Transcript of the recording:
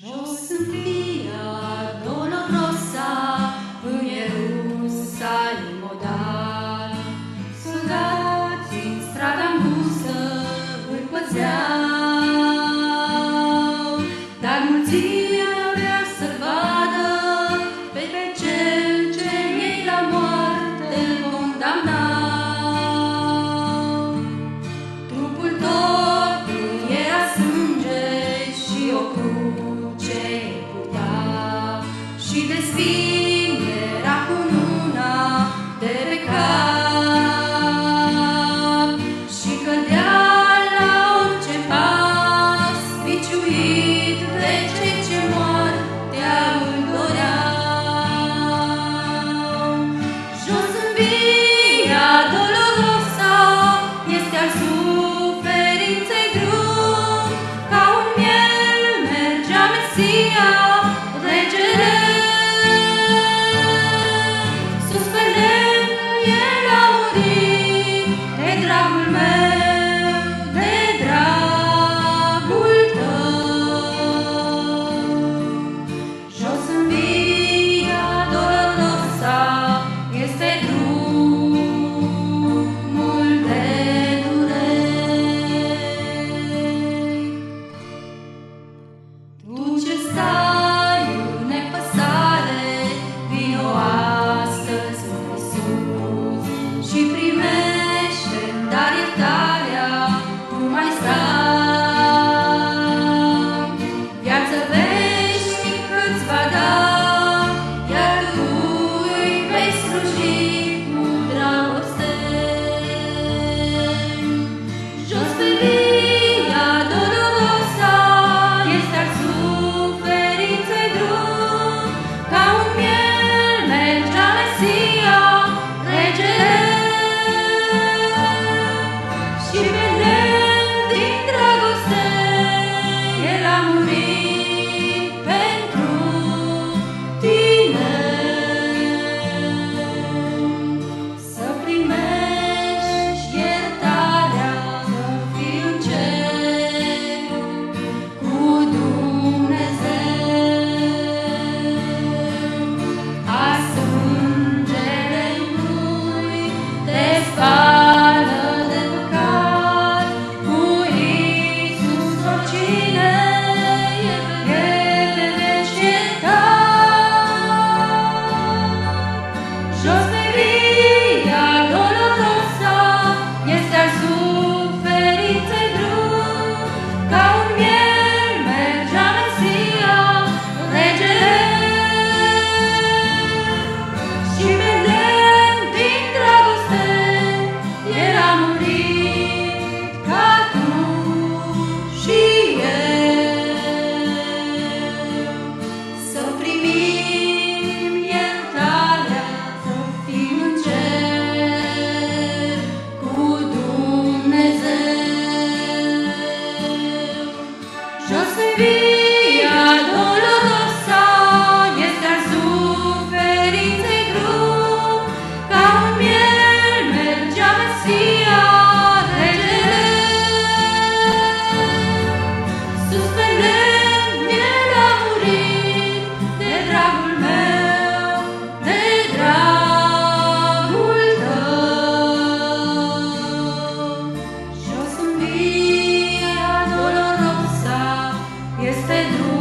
Jos în via dolorosa, în Ierusalim odar, soldații în strada angustă îl păzeau, dar mulțimea vrea să-l vadă pe cel ce ei la moarte condamnau. Trupul tot era sânge și o cruce purta, și de spin era cununa de pe cap, și cădea la orice pas, biciuit de cei ce moartea îl doreau. Jos în via dolorosa este al suferinței drum, ca un miel mergea Mesia, regele. Sus pe lemn el a murit, de dragul meu, de dragul tău. Jos în via dolorosa este drumul de dureri. Tu ce stai în nepăsare, vino astăzi mai sus și primește dar iertarea, nu mai stai. Viață veșnică îți va da, iar tu îi vei sluji cu dragoste. Jos pe via dolorosa este al suferinței drum, ca un miel mergea Mesia, regele. Și pe lemn din dragoste el a murit pentru tine. Să primești iertarea, să fii în cer cu Dumnezeu. A sângele Lui te spală de păcat, cu Iisus oricine e pe el veci iertat. Jos pe via dolorosa este al suferinței drum, ca un miel mergea Mesia, regele. Și pe lemn din dragoste el a murit, ca tu și eu. Să primim iertarea, să fim în cer cu Dumnezeu. Jos pe via dolorosa este al suferinței drum, ca un miel mergea Mesia, regele. Sus pe lemn el a murit, de dragul meu, de dragul tău. Jos în via dolorosa este drum